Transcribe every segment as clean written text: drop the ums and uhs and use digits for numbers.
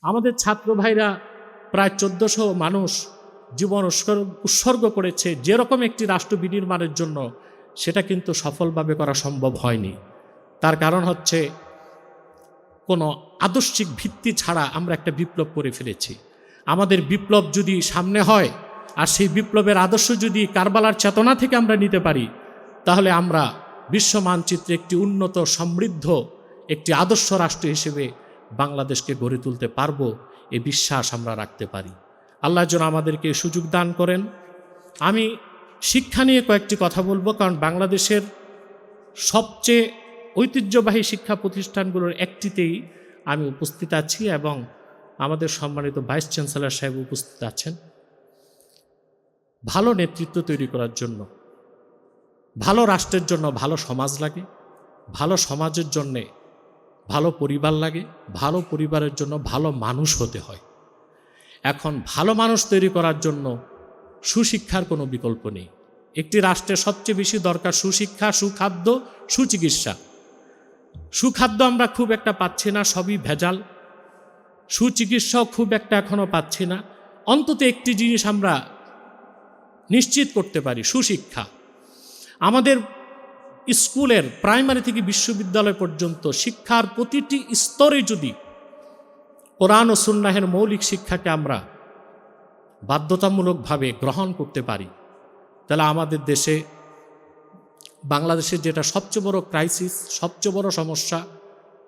আমাদের ছাত্র ভাইরা প্রায় 1400 মানুষ জীবন উৎসর্গ করেছে যেরকম একটি রাষ্ট্র বিনির্মাণের জন্য, সেটা কিন্তু সফলভাবে করা সম্ভব হয়নি। তার কারণ হচ্ছে কোনো আদর্শিক ভিত্তি ছাড়া আমরা একটা বিপ্লব করে ফেলেছি। আমাদের বিপ্লব যদি সামনে হয় আর সেই বিপ্লবের আদর্শ যদি কারবালার চেতনা থেকে আমরা নিতে পারি, তাহলে আমরা বিশ্ব মানচিত্রে একটি উন্নত সমৃদ্ধ একটি আদর্শ রাষ্ট্র হিসেবে বাংলাদেশকে গড়ে তুলতে পারবো, এ বিশ্বাস আমরা রাখতে পারি। আল্লাহ যেন আমাদেরকে সুযোগ দান করেন। আমি শিক্ষা নিয়ে কয়েকটি কথা বলবো, কারণ বাংলাদেশের সবচেয়ে ঐতিহ্যবাহী শিক্ষা প্রতিষ্ঠানগুলোর একটিতেই আমি উপস্থিত আছি এবং আমাদের সম্মানিত ভাইস চ্যান্সেলর সাহেব উপস্থিত আছেন। ভালো নেতৃত্ব তৈরি করার জন্য, ভালো রাষ্ট্রের জন্য ভালো সমাজ লাগে, ভালো সমাজের জন্যে ভালো পরিবার লাগে, ভালো পরিবারের জন্য ভালো মানুষ হতে হয়। এখন ভালো মানুষ তৈরি করার জন্য সুশিক্ষার কোনো বিকল্প নেই। একটি রাষ্ট্রের সবচেয়ে বেশি দরকার সুশিক্ষা, সুখাদ্য, সুচিকিৎসা। সুখাদ্য আমরা খুব একটা পাচ্ছি না, সবই ভেজাল। সুচিকিৎসাও খুব একটা এখনও পাচ্ছি না। অন্তত একটি জিনিস আমরা নিশ্চিত করতে পারি, সুশিক্ষা। আমাদের স্কুলের প্রাইমারি থেকে বিশ্ববিদ্যালয় পর্যন্ত শিক্ষার প্রতিটি স্তরে যদি কোরআন ও সুন্নাহের মৌলিক শিক্ষাকে আমরা বাধ্যতামূলকভাবে গ্রহণ করতে পারি, তাহলে আমাদের দেশে, বাংলাদেশের যেটা সবচেয়ে বড় ক্রাইসিস, সবচেয়ে বড় সমস্যা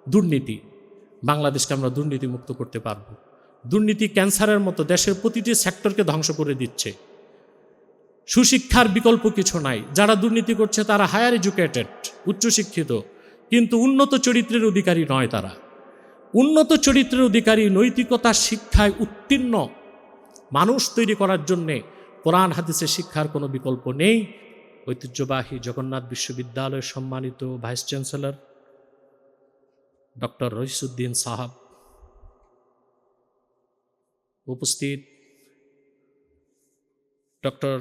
দুর্নীতি, বাংলাদেশকে আমরা দুর্নীতি মুক্ত করতে পারব। দুর্নীতি ক্যান্সারের মতো দেশের প্রতিটি সেক্টরকে ধ্বংস করে দিচ্ছে। সুশিক্ষার বিকল্প কিছু নাই। যারা দুর্নীতি করছে তারা হায়ার এডুকেটেড, উচ্চশিক্ষিত, কিন্তু উন্নত চরিত্রের অধিকারী নয়। তারা উন্নত চরিত্রের অধিকারী, নৈতিকতার শিক্ষায় উত্তীর্ণ মানুষ তৈরি করার জন্যে কোরআন হাদিসের শিক্ষার কোনো বিকল্প নেই। ঐতিহ্যবাহী জগন্নাথ বিশ্ববিদ্যালয়ের সম্মানিত ভাইস চ্যান্সেলর ডক্টর রইসুদ্দিন সাহাব উপস্থিত, ডক্টর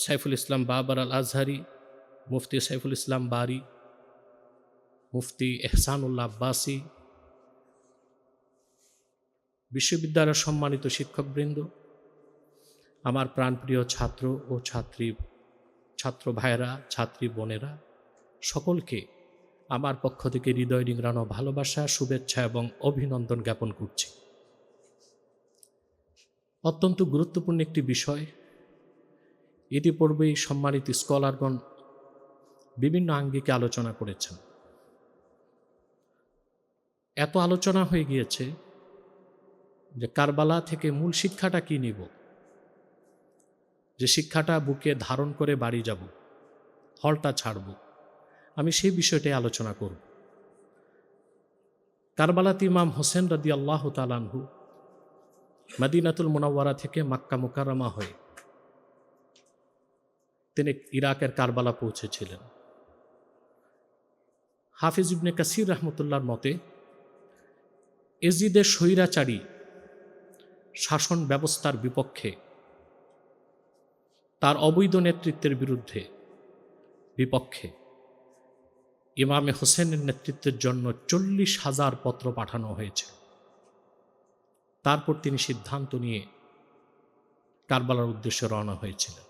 সাইফুল ইসলাম বাবার আল আজহারি, মুফতি সাইফুল ইসলাম বারি, মুফতি এহসানুল্লাহ আব্বাসী, বিশ্ববিদ্যালয়ের সম্মানিত শিক্ষকবৃন্দ, আমার প্রাণপ্রিয় ছাত্র ও ছাত্র ভাইয়েরা, ছাত্রী বোনেরা, সকলকে আমার পক্ষ থেকে হৃদয় নিংড়ানো ভালোবাসা, শুভেচ্ছা এবং অভিনন্দন জ্ঞাপন করছি। অত্যন্ত গুরুত্বপূর্ণ একটি বিষয়। ইতিপূর্বেই সম্মানিত স্কলারগণ বিভিন্ন আঙ্গিকে আলোচনা করেছেন। এত আলোচনা হয়ে গিয়েছে যে কারবালা থেকে মূল শিক্ষাটা কি নিব, যে শিক্ষাটা বুকে ধারণ করে বাড়ি যাব, হলটা ছাড়ব, আমি সেই বিষয়টাই আলোচনা করব। কারবালাতে ইমাম হোসেন রাদিয়াল্লাহু তাআলা আনহু মদিনাতুল মুনাওয়ারা থেকে মক্কা মুকাররমা হয়ে তিনি ইরাকের কারবালা পৌঁছেছিলেন। হাফিজ ইবনে কাসির রহমতুল্লাহর মতে এজিদের স্বৈরাচারী শাসন ব্যবস্থার বিপক্ষে, তার অবৈধ নেতৃত্বের বিপক্ষে ইমামে হোসেনের নেতৃত্বের জন্য 40,000 পত্র পাঠানো হয়েছে। তারপর তিনি সিদ্ধান্ত নিয়ে কারবালার উদ্দেশ্যে রওনা হয়েছিলেন।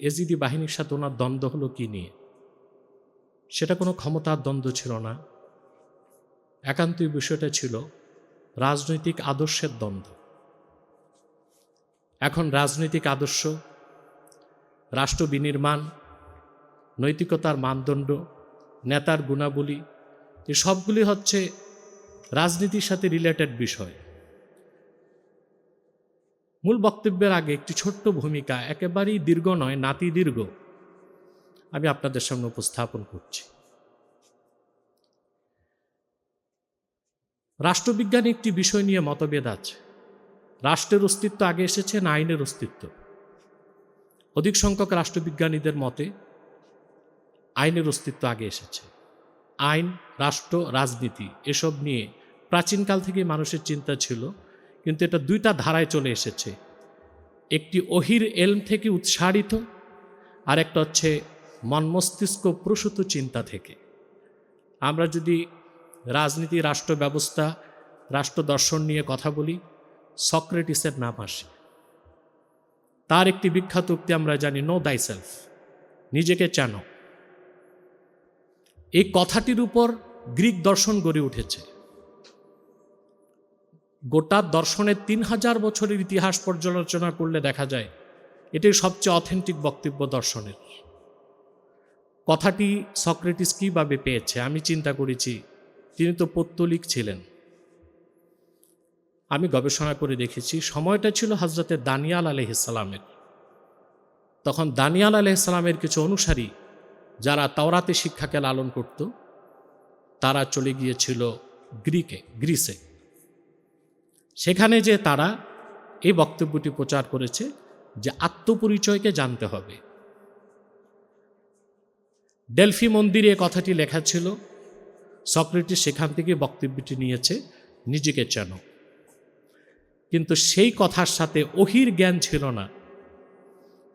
এজিদি বাহিনীর সাথে ওনার দ্বন্দ্ব হলো কি নিয়ে? সেটা কোনো ক্ষমতার দ্বন্দ্ব ছিল না, একান্তই বিষয়টা ছিল রাজনৈতিক আদর্শের দ্বন্দ্ব। এখন রাজনৈতিক আদর্শ, রাষ্ট্র বিনির্মাণ, নৈতিকতার মানদণ্ড, নেতার গুণাবলী, এ সবগুলি হচ্ছে রাজনীতির সাথে রিলেটেড বিষয়। মূল বক্তব্যের আগে একটি ছোট্ট ভূমিকা, একেবারেই দীর্ঘ নয়, নাতি দীর্ঘ, আমি আপনাদের সামনে উপস্থাপন করছি। রাষ্ট্রবিজ্ঞানে একটি বিষয় নিয়ে মতভেদ আছে। রাষ্ট্রের অস্তিত্ব আগে এসেছে না আইনের অস্তিত্ব? অধিক সংখ্যক রাষ্ট্রবিজ্ঞানীদের মতে আইনের অস্তিত্ব আগে এসেছে। আইন, রাষ্ট্র, রাজনীতি এসব নিয়ে প্রাচীনকাল থেকে মানুষের চিন্তা ছিল, কিন্তু এটা দুইটা ধারায় চলে এসেছে। একটি ওহির এলম থেকে উৎসারিত, আর একটা হচ্ছে মন মস্তিষ্ক প্রসূত চিন্তা থেকে। আমরা যদি রাজনীতি, রাষ্ট্র ব্যবস্থা, রাষ্ট্র দর্শন নিয়ে কথা বলি, সক্রেটিসের নাম আসে। তার একটি বিখ্যাত উক্তি আমরা জানি, নো দাই সেলফ, নিজেকে চেনো। এই কথাটির উপর গ্রিক দর্শন গড়ে উঠেছে। গোটা দর্শনের 3000 বছরের ইতিহাস পর্যালোচনা করলে দেখা যায় এটি সবচেয়ে অথেন্টিক বক্তব্য দর্শনের। কথাটি সক্রেটিস কীভাবে পেয়েছে আমি চিন্তা করেছি। তিনি তো পৌত্তলিক ছিলেন। আমি গবেষণা করে দেখেছি সময়টা ছিল হযরতে দানিয়াল আলাইহিসসালামের। তখন দানিয়াল আলাইহিসসালামের কিছু অনুসারী যারা তাওরাতে শিক্ষাকে লালন করত, তারা চলে গিয়েছিল গ্রিসে। সেখানে যে তারা এই বক্তব্যটি প্রচার করেছে যে আত্মপরিচয়কে জানতে হবে। ডেলফি মন্দিরে কথাটি লেখা ছিল। সক্রেটিস সেখান থেকে বক্তব্যটি নিয়েছে, নিজেকে চেনো। কিন্তু সেই কথার সাথে ওহির জ্ঞান ছিল না,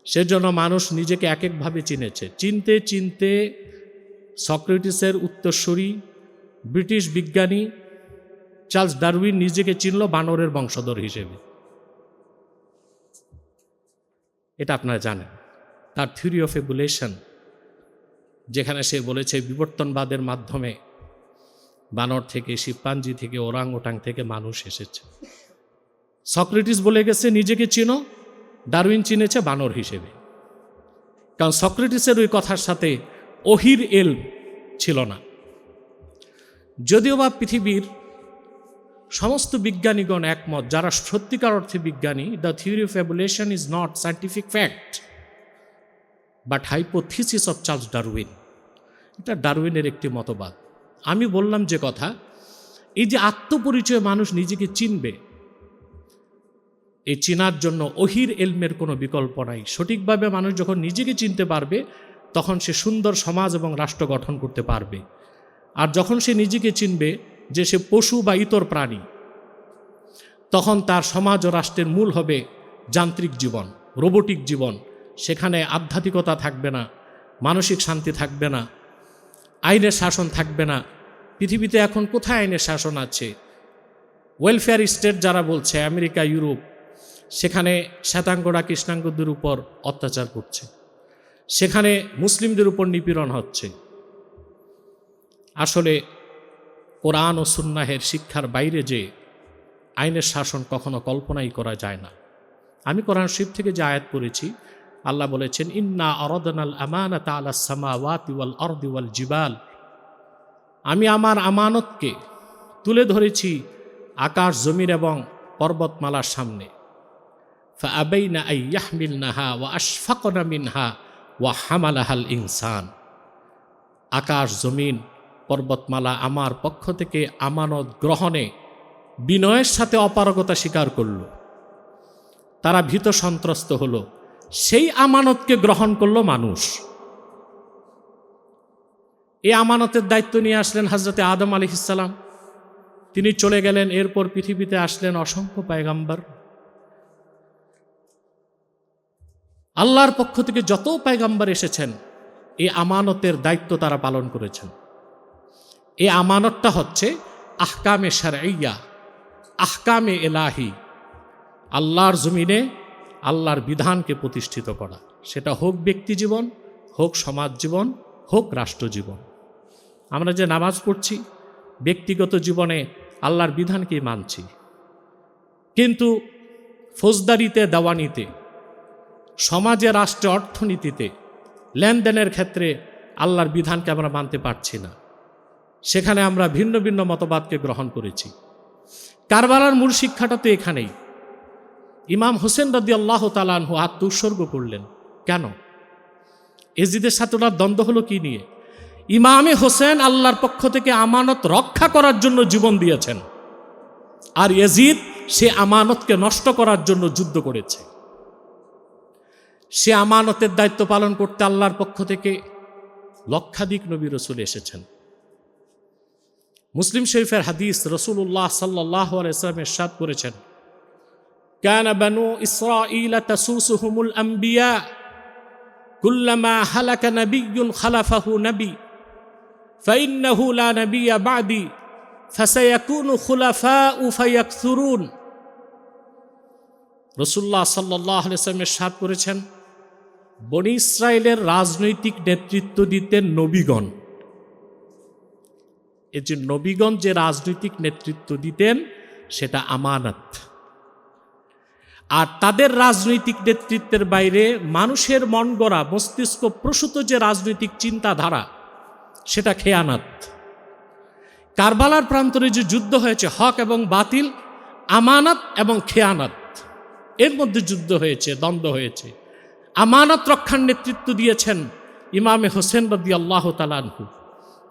সেজন্য মানুষ নিজেকে এক একভাবে চিনেছে। চিনতে চিনতে সক্রেটিসের উত্তরসূরি ব্রিটিশ বিজ্ঞানী চার্লস ডারউইন নিজেকে চিনল বানরের বংশধর হিসেবে। এটা আপনারা জানেন। তার থিওরি অফ এভলিউশন, যেখানে সে বলেছে বিবর্তনবাদের মাধ্যমে বানর থেকে, শিম্পাঞ্জি থেকে, ওরাং ওটাং থেকে মানুষ এসেছে। সক্রেটিস বলে গেছে নিজেকে চিনো, ডারউইন চিনেছে বানর হিসেবে। কারণ সক্রেটিসের ওই কথার সাথে ওহির এলম ছিল না। যদিও বা পৃথিবীর সমস্ত বিজ্ঞানীগণ একমত, যারা সত্যিকার অর্থে বিজ্ঞানী, the theory of evolution is not scientific fact but hypothesis of Charles Darwin. এটা ডারউইনের একটি মতবাদ। আমি বললাম যে কথা, এই যে আত্মপরিচয় মানুষ নিজেকে চিনবে, এই চিনার জন্য ওহির এলমের কোনো বিকল্প নাই। সঠিকভাবে মানুষ যখন নিজেকে চিনতে পারবে তখন সে সুন্দর সমাজ এবং রাষ্ট্র গঠন করতে পারবে। আর যখন সে নিজেকে চিনবে যে সে পশু বা ইতর প্রাণী, তখন তার সমাজ ও রাষ্ট্রের মূল হবে যান্ত্রিক জীবন, রোবোটিক জীবন। সেখানে আধ্যাত্মিকতা থাকবে না, মানসিক শান্তি থাকবে না, আইনের শাসন থাকবে না। পৃথিবীতে এখন কোথায় আইনের শাসন আছে? ওয়েলফেয়ার স্টেট যারা বলছে, আমেরিকা, ইউরোপ, সেখানে শ্বেতাঙ্গরা কৃষ্ণাঙ্গদের উপর অত্যাচার করছে, সেখানে মুসলিমদের উপর নিপীড়ন হচ্ছে। আসলে কোরআন ও সুন্নাহের শিক্ষার বাইরে যে আইনের শাসন কখনো কল্পনাই করা যায় না। আমি কোরআন শরীফ থেকে যে আয়াত পড়েছি, আল্লাহ বলেছেন, ইন্না আরাদনাল আমানাতা আলাস সামাওয়াতি ওয়াল আরদি ওয়াল জিবাল, আমি আমার আমানতকে তুলে ধরেছি আকাশ, জমিন এবং পর্বতমালার সামনে। ফাআবাইনা আন ইয়াহমিলনাহা ওয়া আশফাকনা মিনহা ওয়া হামালাহাল ইনসান। আকাশ, জমিন, পর্বতমালা আমার পক্ষ থেকে আমানত গ্রহণে বিনয়ের সাথে অপারগতা স্বীকার করল। তারা ভীত সন্ত্রস্ত হলো, সেই আমানতকে গ্রহণ করল মানুষ। এই আমানতের দায়িত্ব নিয়ে আসলেন হযরতে আদম আলাইহিস সালাম। তিনি চলে গেলেন। এরপর পৃথিবীতে আসলেন অসংখ্য পয়গাম্বর। আল্লাহর পক্ষ থেকে যত পয়গাম্বর এসেছেন, এই আমানতের দায়িত্ব তারা পালন করেছেন। এই আমানতটা হচ্ছে আহকামে শারঈয়া, আহকামে এলাহি, আল্লাহর জমিনে আল্লাহর বিধানকে প্রতিষ্ঠিত করা। সেটা হোক ব্যক্তি জীবন, হোক সমাজ জীবন, হোক রাষ্ট্র জীবন। আমরা যে নামাজ পড়ছি, ব্যক্তিগত জীবনে আল্লাহর বিধানকেই মানছি, কিন্তু ফৌজদারিতে, দেওয়ানিতে, সমাজে, রাষ্ট্রে, অর্থনীতিতে, লেনদেনের ক্ষেত্রে আল্লাহর বিধানকে আমরা মানতে পারছি না। সেখানে আমরা ভিন্ন ভিন্ন মতবাদকে গ্রহণ করেছি। কারবালার মূল শিক্ষাটা তো এখানেই। ইমাম হোসেন রাদিয়াল্লাহু তাআলা আনহু আত্ম উৎসর্গ করলেন কেন? এজিদের সাথে ওনার দ্বন্দ্ব হলো কি নিয়ে? ইমামে হোসেন আল্লাহর পক্ষ থেকে আমানত রক্ষা করার জন্য জীবন দিয়েছেন, আর এজিদ সে আমানতকে নষ্ট করার জন্য যুদ্ধ করেছে। সে আমানতের দায়িত্ব পালন করতে আল্লাহর পক্ষ থেকে লক্ষাধিক নবী রাসূল এসেছেন। মুসলিম শরীফের হাদিস, রাসূলুল্লাহ সাল্লাল্লাহু আলাইহি ওয়াসাল্লাম ইরশাদ করেছেন, কানা বানু ইসরাঈল তাসুসুহুমুল আম্বিয়া কুল্লামা হালাকা নাবিয়্যুন খালাফাহু নবী ফাইন্নাহু লা নাবিয়্যা বা'দি ফাসায়াকুনু খুলাফাউ ফায়াকসুরুন। রাসূলুল্লাহ সাল্লাল্লাহু আলাইহি ওয়াসাল্লাম ইরশাদ করেছেন, বনী ইসরায়েলের রাজনৈতিক নেতৃত্ব দিতেন নবীগণ। এই যে নবীগণ যে রাজনৈতিক নেতৃত্ব দিতেন সেটা আমানত। আর তাদের রাজনৈতিক নেতৃত্বের বাইরে মানুষের মন গড়া মস্তিষ্ক প্রসূত যে রাজনৈতিক চিন্তাধারা সেটা খেয়ানত। কারবালার প্রান্তরে যে যুদ্ধ হয়েছে, হক এবং বাতিল, আমানত এবং খেয়ানত, এর মধ্যে যুদ্ধ হয়েছে, দ্বন্দ্ব হয়েছে। আমানত রক্ষার নেতৃত্ব দিয়েছেন ইমামে হোসেন রাদিয়াল্লাহু তাআলা আনহু,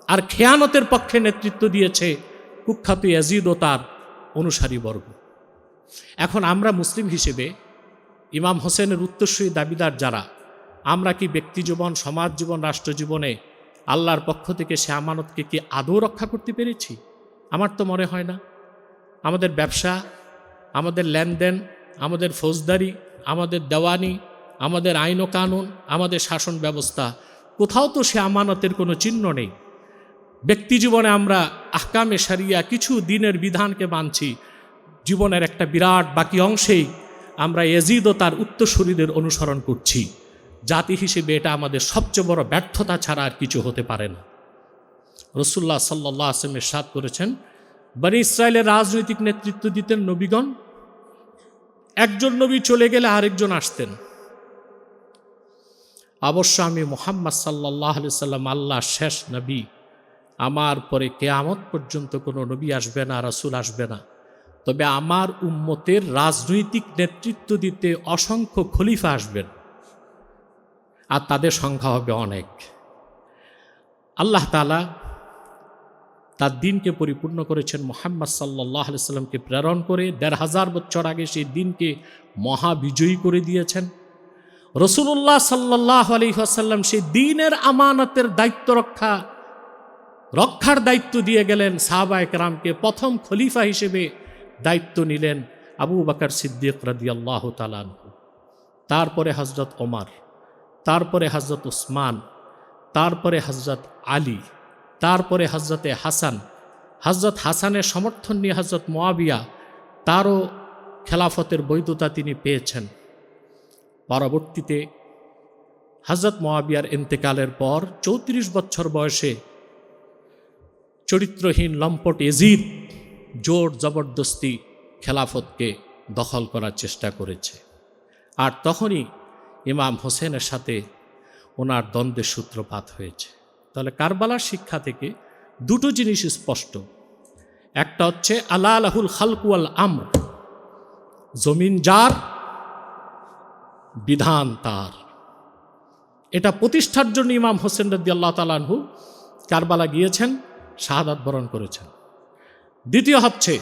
আর খেয়ানতের পক্ষে নেতৃত্ব দিয়েছে কুখ্যাত ইয়াজিদ ও তার অনুসারীবর্গ। এখন আমরা মুসলিম হিসেবে ইমাম হোসেনের উত্তরসূরি দাবিদার যারা, আমরা কি ব্যক্তি জীবন, সমাজ জীবন, রাষ্ট্র জীবনে আল্লাহর পক্ষ থেকে সে আমানতকে কি আদৌ রক্ষা করতে পেরেছি? আমার তো মনে হয় না। আমাদের ব্যবসা, আমাদের লেনদেন, আমাদের ফৌজদারি, আমাদের দেওয়ানি, আমাদের আইন ও কানুন, আমাদের শাসন ব্যবস্থা, কোথাও তো সে আমানতের কোনো চিহ্ন নেই। ব্যক্তি জীবনে আমরা আহকামে শরিয়া কিছু দিনের বিধানকে মানছি, জীবনের একটা বিরাট বাকি অংশেই আমরা ইয়াজিদ ও তার উত্তরসূরিদের অনুসরণ করছি। জাতি হিসেবে এটা আমাদের সবচেয়ে বড় ব্যর্থতা ছাড়া আর কিছু হতে পারে না। রাসূলুল্লাহ সাল্লাল্লাহু আলাইহি ওয়াসাল্লাম ইরশাদ করেছেন, বনী ইসরায়েলের রাজনৈতিক নেতৃত্ব দিতেন নবীগণ। একজন নবী চলে গেলে আরেকজন আসতেন। অবশ্য আমি মুহাম্মদ সাল্লাল্লাহু আলাইহি ওয়াসাল্লাম আল্লাহর শেষ নবী, আমার পরে কিয়ামত পর্যন্ত কোনো নবী আসবে না, রাসূল আসবে না। তবে আমার উম্মতের রাজনৈতিক নেতৃত্ব দিতে অসংখ্য খলিফা আসবেন, আর তাদের সংখ্যা হবে অনেক। আল্লাহ তাআলা তার দিনকে পরিপূর্ণ করেছেন মুহাম্মদ সাল্লাল্লাহু আলাইহি ওয়াসাল্লামকে প্রেরণ করে। ১৫০০ বছর আগে সেই দিনকে মহাবিজয়ী করে দিয়েছেন। রাসূলুল্লাহ সাল্লাল্লাহু আলাইহি ওয়াসাল্লাম সেই দিনের আমানতের দায়িত্ব রক্ষার দায়িত্ব দিয়ে গেলেন সাহাবায়ে কেরামকে। প্রথম খলিফা হিসেবে দায়িত্ব নিলেন আবু বকর সিদ্দিক রাদিয়াল্লাহু তাআলা আনহু, তারপরে হযরত ওমর, তারপরে হযরত উসমান, তারপরে হযরত আলী, তারপরে হযরতে হাসান। হযরত হাসানের সমর্থন নিয়ে হযরত মুয়াবিয়া, তারও খেলাফতের বৈধতা তিনি পেয়েছেন। পরবর্তীতে হযরত মুয়াবিয়ার ইন্তেকালের পর ৩৪ বছর বয়সে চরিত্রহীন লম্পট ইয়াজিদ জোর জবরদস্তি খেলাফতকে দখল করার চেষ্টা করেছে। আর তখনই ইমাম হোসেনের সাথে ওনার দ্বন্দ্বের সূত্রপাত হয়েছে। তাহলে কারবালার শিক্ষা থেকে দুটো জিনিস স্পষ্ট। একটা হচ্ছে আলা লাহুল খালকু ওয়াল আমর, জমিন যার, বিধান তার। এটা প্রতিষ্ঠার জন্য ইমাম হোসেন রাদিয়াল্লাহু তাআলা আনহু কারবালা গিয়েছেন, শাহাদাত বরণ করেছেন। দ্বিতীয় হচ্ছে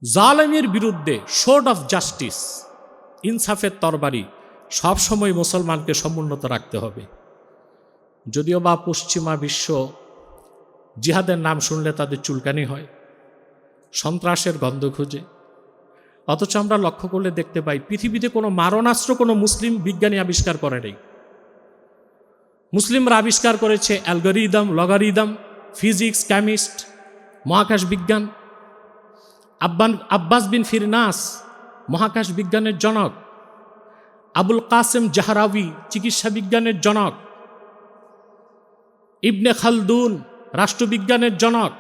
জালেমের বিরুদ্ধে সোর্ড অফ জাস্টিস, ইনসাফের তরবারি সবসময় মুসলমানকে সমুন্নত রাখতে হবে। যদিও বা পশ্চিমা বিশ্ব জিহাদের নাম শুনলে তাদের চুলকানি হয়, সন্ত্রাসের গন্ধ খুঁজে, অথচ আমরা লক্ষ্য করলে দেখতে পাই পৃথিবীতে কোনো মারণাস্ত্র কোনো মুসলিম বিজ্ঞানী আবিষ্কার করে নেই। মুসলিমরা আবিষ্কার করেছে অ্যালগরিদম, লগারিদম, ফিজিক্স, কেমিস্ট, মহাকাশ বিজ্ঞান। আব্বাস বিন ফিরনাস মহাকাশ বিজ্ঞানের জনক, আবুল কাসেম জাহরাবি চিকিৎসা বিজ্ঞানের জনক, ইবনে খালদুন রাষ্ট্রবিজ্ঞানের জনক।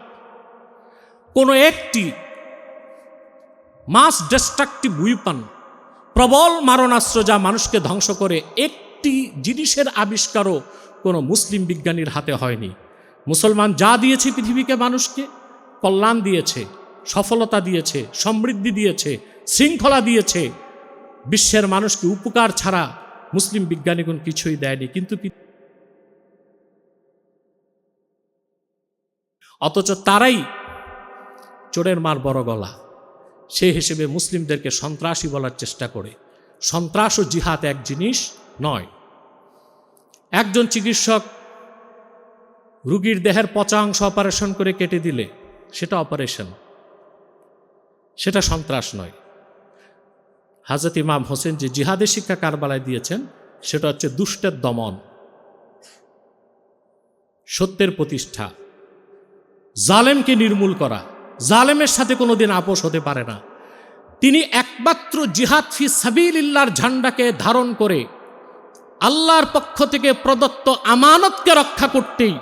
কোনো একটি মাস ডিস্ট্রাকটিভ উইপন, প্রবল মারণাস্ত্র যা মানুষকে ধ্বংস করে, একটি জিনিসের আবিষ্কারও কোনো মুসলিম বিজ্ঞানীর হাতে হয়নি। মুসলমান যা দিয়েছে পৃথিবীকে, মানুষকে কল্যাণ দিয়েছে, সফলতা দিয়েছে, সমৃদ্ধি দিয়েছে, শৃঙ্খলা দিয়েছে, বিশ্বের মানুষকে উপকার ছাড়া মুসলিম বিজ্ঞানীগণ কিছুই দেয়নি। কিন্তু অথচ তারাই চোরের মার বড় গলা, সেই হিসেবে মুসলিমদেরকে সন্ত্রাসী বলার চেষ্টা করে। সন্ত্রাস ও জিহাদ এক জিনিস নয়। একজন চিকিৎসক রুগীর দেহের পচা অংশ অপারেশন করে কেটে দিলে সেটা অপারেশন, সেটা সন্ত্রাস নয়। হযরত ইমাম হোসেন যে জিহাদের শিক্ষা কারবালায় দিয়েছেন সেটা হচ্ছে দুষ্টের দমন, সত্যের প্রতিষ্ঠা, জালেমকে নির্মূল করা, জালেমের সাথে কোনোদিন আপোষ হতে পারে না। তিনি একমাত্র জিহাদ ফি সাবিলিল্লাহর ঝান্ডাকে ধারণ করে আল্লাহর পক্ষ থেকে প্রদত্ত আমানতকে রক্ষা করতেই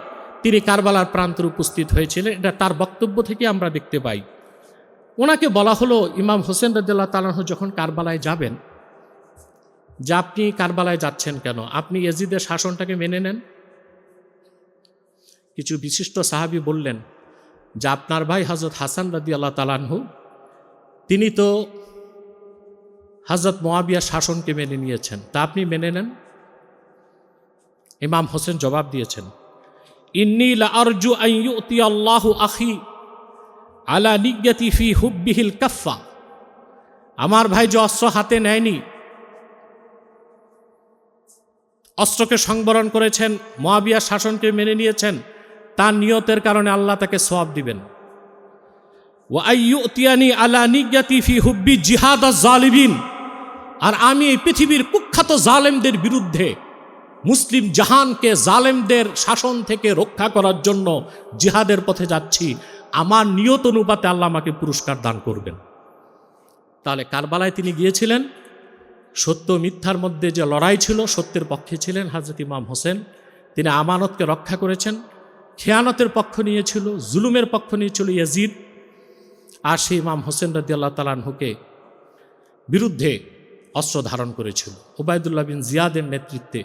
তিনি কারবালার প্রান্তরে উপস্থিত হয়েছিলেন। এটা তার বক্তব্য থেকে আমরা দেখতে পাই। ওনাকে বলা হলো, ইমাম হোসেন রাদিয়াল্লাহু তাআলা আনহু যখন কারবালায় যাবেন, যে আপনি কারবালায় যাচ্ছেন কেন? আপনি ইয়াজিদের শাসনটাকে মেনে নেন। কিছু বিশিষ্ট সাহাবী বললেন যে আপনার ভাই হযরত হাসান রাদিয়াল্লাহু তাআলা আনহু তিনি তো হযরত মুআবিয়ার শাসনকে মেনে নিয়েছেন, তা আপনি মেনে নেন। ইমাম হোসেন জবাব দিয়েছেন, ইন্নী লা আরজু আন ইউতি আল্লাহু আখি আলা নিয়্যাতি ফি হুব্বিহিল কাফফা। আমার ভাই যে অস্ত্র হাতে নেয়নি, অস্ত্রকে সংবরণ করেছেন, মুআবিয়ার শাসনকে মেনে নিয়েছেন, তার নিয়তের কারণে আল্লাহ তাকে সওয়াব দিবেন। ওয়া আইয়ুতিয়ানি আলা নিয়্যাতি ফি হুব্বি জিহাদ আয-যালিমিন। আর আমি এই পৃথিবীর কুখ্যাত জালেমদের বিরুদ্ধে মুসলিম জাহানকে জালেমদের শাসন থেকে রক্ষা করার জন্য জিহাদের পথে যাচ্ছি, আমার নিয়ত অনুপাতে আল্লাহ আমাকে পুরস্কার দান করবেন। তাহলে কারবালায় তিনি গিয়েছিলেন, সত্য মিথ্যার মধ্যে যে লড়াই ছিল, সত্যের পক্ষে ছিলেন হযরত ইমাম হোসেন। তিনি আমানতকে রক্ষা করেছেন, খেয়ানতের পক্ষ নিয়েছিল, জুলুমের পক্ষ নিয়েছিল ইয়াজিদ। আর সেই ইমাম হোসেন রাদিয়াল্লাহু তাআলা আনহুকে বিরুদ্ধে অস্ত্র ধারণ করেছিল উবাইদুল্লাহ বিন জিয়াদের নেতৃত্বে।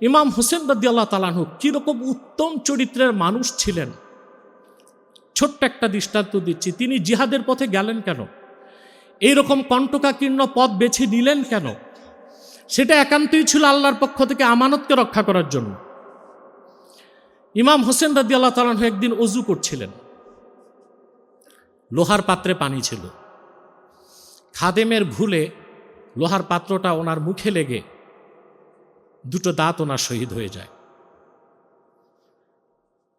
ইমাম হোসেন রাদিয়াল্লাহু তাআলা আনহু কীরকম উত্তম চরিত্রের মানুষ ছিলেন, ছোট্ট একটা দৃষ্টান্ত দিচ্ছি। তিনি জিহাদের পথে গেলেন কেন? এইরকম কণ্টকাকীর্ণ পথ বেছে নিলেন কেন? সেটা একান্তই ছিল আল্লাহর পক্ষ থেকে আমানতকে রক্ষা করার জন্য। ইমাম হোসেন রাদিয়াল্লাহু তাআলা আনহু একদিন ওযু করছিলেন, লোহার পাত্রে পানি ছিল। খাদেমের ভুলে লোহার পাত্রটা ওনার মুখে লেগে দুটো দাঁত ওনার শহীদ হয়ে যায়,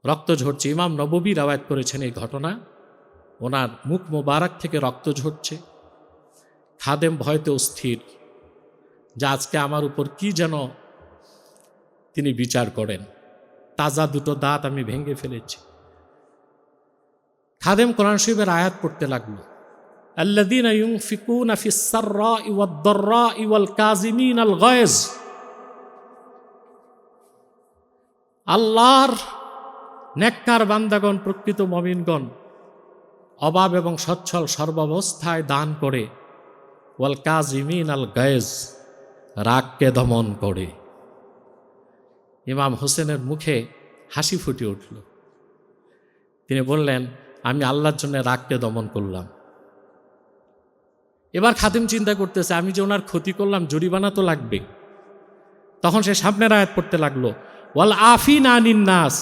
রক্ত ঝরছে। ইমাম নববী রওয়ায়াত করেছেন এই ঘটনা। ওনার মুখ মোবারক থেকে রক্ত ঝরছে। খাদেম ভয়তে অস্থির যে আজকে আমার উপর কি যেন তিনি বিচার করেন, তাজা দুটো দাঁত আমি ভেঙে ফেলেছি। খাদেম কোরআন শরীফের আয়াত পড়তে লাগলো, আল্লাযীনা ইউনফিকুনা ফিস সাররাই ওয়াদ দাররাই ওয়াল কাযিমিনাল গায়জ। আল্লাহর নেককার বান্দাগণ, প্রকৃত মুমিনগণ অভাব এবং সচ্ছল সর্বাবস্থায় দান করে, ওয়াল কাযিমিনাল গায়জ, রাগকে দমন করে। ইমাম হোসেনের মুখে হাসি ফুটে উঠল। তিনি বললেন, আমি আল্লাহর জন্য রাগকে দমন করলাম। এবার খাদেম চিন্তা করতেছে, আমি যে ওনার ক্ষতি করলাম, জরিমানা তো লাগবে। তখন সে সামনের আয়াত পড়তে লাগলো, ওয়াল আফিনা আনিন নাস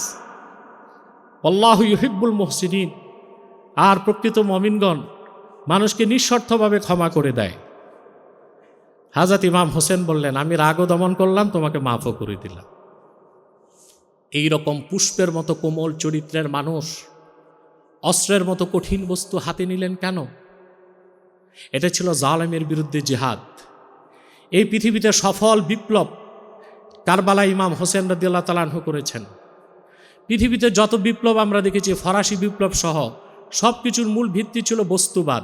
আল্লাহু ইউহিব্বুল মুহসিনিন। আর প্রকৃত মুমিনগণ মানুষকে নিঃস্বার্থভাবে ক্ষমা করে দেয়। হযরত ইমাম হোসেন বললেন, আমি রাগও দমন করলাম, তোমাকে মাফও করে দিলাম। এই রকম পুষ্পের মতো কোমল চরিত্রের মানুষ অস্ত্রের মতো কঠিন বস্তু হাতে নিলেন কেন? এটা ছিল জালেমের বিরুদ্ধে জিহাদ। এই পৃথিবীতে সফল বিপ্লব কারবালা ইমাম হোসেন রাদিয়াল্লাহু তাআলা আনহু করেছেন। পৃথিবীতে যত বিপ্লব আমরা দেখেছি, ফরাসি বিপ্লব সহ সব কিছুর মূল ভিত্তি ছিল বস্তুবাদ,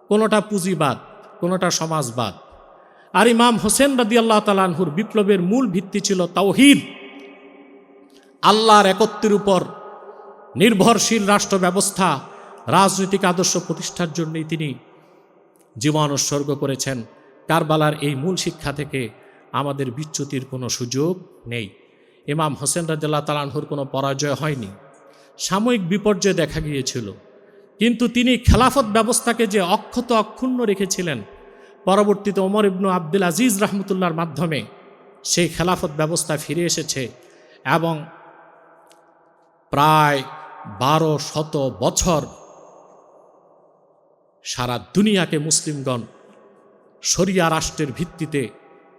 কোনোটা পুঁজিবাদ, কোনোটা সমাজবাদ। আর ইমাম হোসেন রাদিয়াল্লাহু তাআলা আনহুর বিপ্লবের মূল ভিত্তি ছিল তাওহীদ, আল্লাহর একত্বের উপর নির্ভরশীল রাষ্ট্র ব্যবস্থা, রাজনৈতিক আদর্শ প্রতিষ্ঠার জন্যই তিনি জীবন উৎসর্গ করেছেন। কারবালার এই মূল শিক্ষা থেকে আমাদের বিচ্যুতির কোনো সুযোগ নেই। ইমাম হোসেন রাদিয়াল্লাহু তাআলা আনহুর কোনো পরাজয় হয়নি, সাময়িক বিপর্যয় দেখা গিয়েছিল, কিন্তু তিনি খেলাফত ব্যবস্থাকে যে অক্ষত অক্ষুণ্ণ রেখেছিলেন, পরবর্তীতে ওমর ইবনু আব্দুল আজিজ রাহমাতুল্লাহর মাধ্যমে সেই খেলাফত ব্যবস্থা ফিরে এসেছে এবং প্রায় 1200 বছর সারা দুনিয়াকে মুসলিমগণ শরিয়া রাষ্ট্রের ভিত্তিতে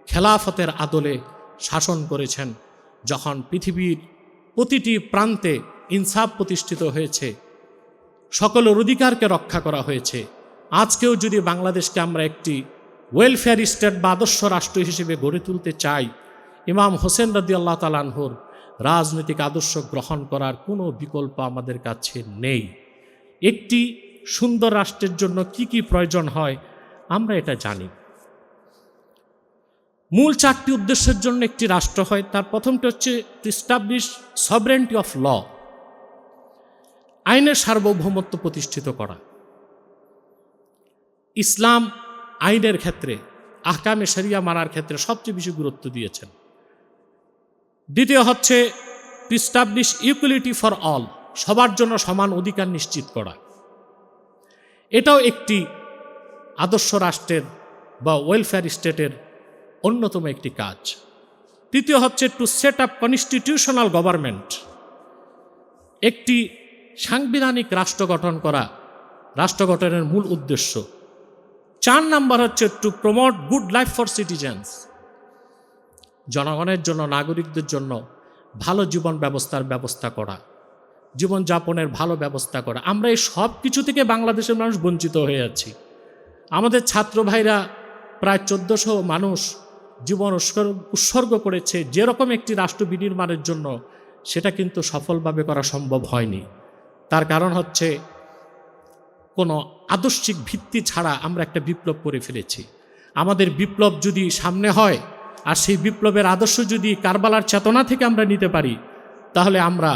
খেলাফতের আদলে শাসন করেছেন। যখন পৃথিবীর প্রতিটি প্রান্তে ইনসাফ প্রতিষ্ঠিত হয়েছে, সকলের অধিকারকে রক্ষা করা হয়েছে, আজকেও যদি বাংলাদেশকে আমরা একটি ওয়েলফেয়ার স্টেট বা আদর্শ রাষ্ট্র হিসেবে গড়ে তুলতে চাই, ইমাম হোসেন রাদিয়াল্লাহু তাআলা আনহুর রাজনৈতিক আদর্শ গ্রহণ করার কোনো বিকল্প আমাদের কাছে নেই। একটি সুন্দর রাষ্ট্রের জন্য কি কি প্রয়োজন হয় আমরা এটা জানি। মূল 4টি উদ্দেশ্যের জন্য একটি রাষ্ট্র হয়। তার প্রথমটি হচ্ছে to establish sovereignty of law, আইনের সার্বভৌমত্ব প্রতিষ্ঠিত করা। ইসলাম আইনের ক্ষেত্রে আহকামে শরিয়া মানার ক্ষেত্রে সবচেয়ে বেশি গুরুত্ব দিয়েছেন। দ্বিতীয় হচ্ছে to establish equality for all, সবার জন্য সমান অধিকার নিশ্চিত করা। এটাও একটি আদর্শ রাষ্ট্রের বা ওয়েলফেয়ার স্টেটের অন্যতম একটি কাজ। তৃতীয় হচ্ছে to set up constitutional government, একটি সাংবিধানিক রাষ্ট্র গঠন করা রাষ্ট্র গঠনের মূল উদ্দেশ্য। 4 নাম্বার হচ্ছে to promote good life for citizens, জনগণের জন্য, নাগরিকদের জন্য ভালো জীবন ব্যবস্থা করা, জীবনযাপনের ভালো ব্যবস্থা করা। আমরা এই সব কিছু থেকে বাংলাদেশের মানুষ বঞ্চিত হয়ে আছি। আমাদের ছাত্র ভাইরা প্রায় 1400 মানুষ জীবন উৎসর্গ করেছে যেরকম একটি রাষ্ট্র বিনির্মাণের জন্য, সেটা কিন্তু সফলভাবে করা সম্ভব হয়নি। তার কারণ হচ্ছে কোনো আদর্শিক ভিত্তি ছাড়া আমরা একটা বিপ্লব করে ফেলেছি। আমাদের বিপ্লব যদি সামনে হয় আর সেই বিপ্লবের আদর্শ যদি কারবালার চেতনা থেকে আমরা নিতে পারি, তাহলে আমরা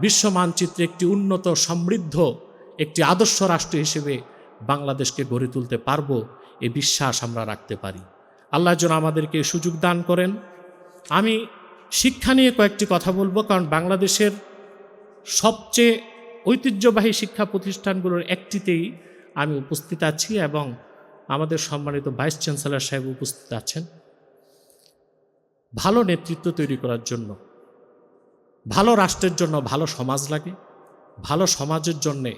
বিশ্ব মানচিত্রে একটি উন্নত সমৃদ্ধ একটি আদর্শ রাষ্ট্র হিসেবে বাংলাদেশকে গড়ে তুলতে পারবো, এই বিশ্বাস আমরা রাখতে পারি। আল্লাহ যেন আমাদেরকে সুযোগ দান করেন। আমি শিক্ষা নিয়ে কয়েকটি কথা বলবো, কারণ বাংলাদেশের সবচেয়ে ঐতিহ্যবাহী শিক্ষা প্রতিষ্ঠানগুলোর একটিতেই আমি উপস্থিত আছি এবং আমাদের সম্মানিত ভাইস চ্যান্সেলর সাহেব উপস্থিত আছেন। ভালো নেতৃত্ব তৈরি করার জন্য, ভালো রাষ্ট্রের জন্য ভালো সমাজ লাগে, ভালো সমাজের জন্যে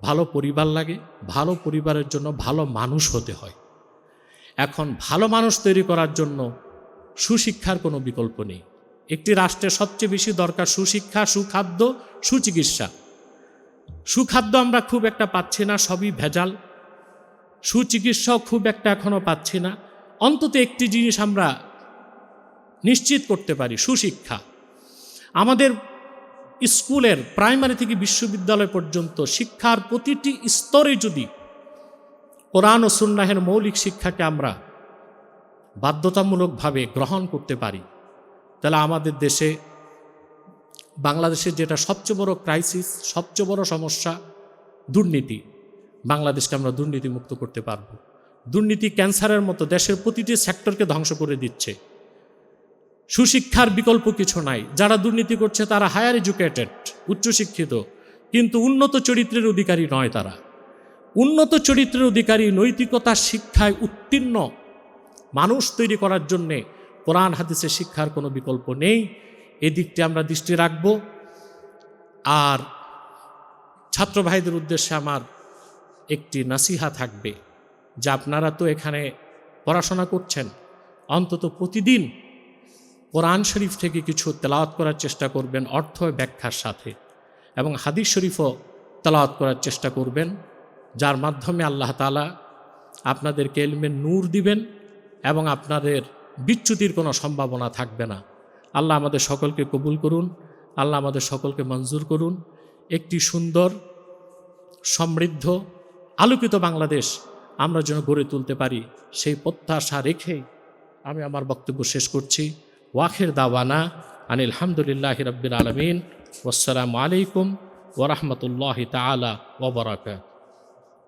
ভালো পরিবার লাগে, ভালো পরিবারের জন্য ভালো মানুষ হতে হয়। এখন ভালো মানুষ তৈরি করার জন্য সুশিক্ষার কোনো বিকল্প নেই। একটি রাষ্ট্রের সবচেয়ে বেশি দরকার সুশিক্ষা, সুখাদ্য, সুচিকিৎসা। সুখাদ্য আমরা খুব একটা পাচ্ছি না, সবই ভেজাল। সুচিকিৎসাও খুব একটা এখনও পাচ্ছি না। অন্তত একটি জিনিস আমরা নিশ্চিত করতে পারি, সুশিক্ষা। আমাদের স্কুলের প্রাইমারি থেকে বিশ্ববিদ্যালয় পর্যন্ত শিক্ষার প্রতিটি স্তরে যদি কোরআন ও সুন্নাহের মৌলিক শিক্ষাকে আমরা বাধ্যতামূলকভাবে গ্রহণ করতে পারি, তাহলে আমাদের দেশে, বাংলাদেশের যেটা সবচেয়ে বড় ক্রাইসিস, সবচেয়ে বড় সমস্যা দুর্নীতি, বাংলাদেশকে আমরা দুর্নীতি মুক্ত করতে পারব। দুর্নীতি ক্যান্সারের মতো দেশের প্রতিটি সেক্টরকে ধ্বংস করে দিচ্ছে। সুশিক্ষার বিকল্প কিছু নাই। যারা দুর্নীতি করছে তারা হায়ার এডুকেটেড, উচ্চশিক্ষিত, কিন্তু উন্নত চরিত্রের অধিকারী নয়। তারা উন্নত চরিত্রের অধিকারী, নৈতিকতার শিক্ষায় উত্তীর্ণ মানুষ তৈরি করার জন্যে কোরআন হাদিসের শিক্ষার কোনো বিকল্প নেই। এদিকটি আমরা দৃষ্টি রাখব। আর ছাত্র ভাইদের উদ্দেশ্যে আমার একটি নাসিহা থাকবে যে আপনারা তো এখানে পড়াশোনা করছেন, অন্তত প্রতিদিন কোরআন শরীফ থেকে কিছু তেলাওয়াত করার চেষ্টা করবেন অর্থ ব্যাখ্যার সাথে, এবং হাদিস শরীফও তেলাওয়াত করার চেষ্টা করবেন, যার মাধ্যমে আল্লাহ তাআলা আপনাদেরকে ইলমের নূর দিবেন এবং আপনাদের বিচ্যুতির কোনো সম্ভাবনা থাকবে না। আল্লাহ আমাদের সকলকে কবুল করুন, আল্লাহ আমাদের সকলকে মঞ্জুর করুন। একটি সুন্দর, সমৃদ্ধ, আলোকিত বাংলাদেশ আমরা যেন গড়ে তুলতে পারি, সেই প্রত্যাশা রেখে আমি আমার বক্তব্য শেষ করছি। ওয়াখির দাওয়ানা আনিল হামদুলিল্লাহি রাব্বিল আলামিন। ওয়াসসালামু আলাইকুম ওয়া রাহমাতুল্লাহি তাআলা ওয়া বারাকাতুহু।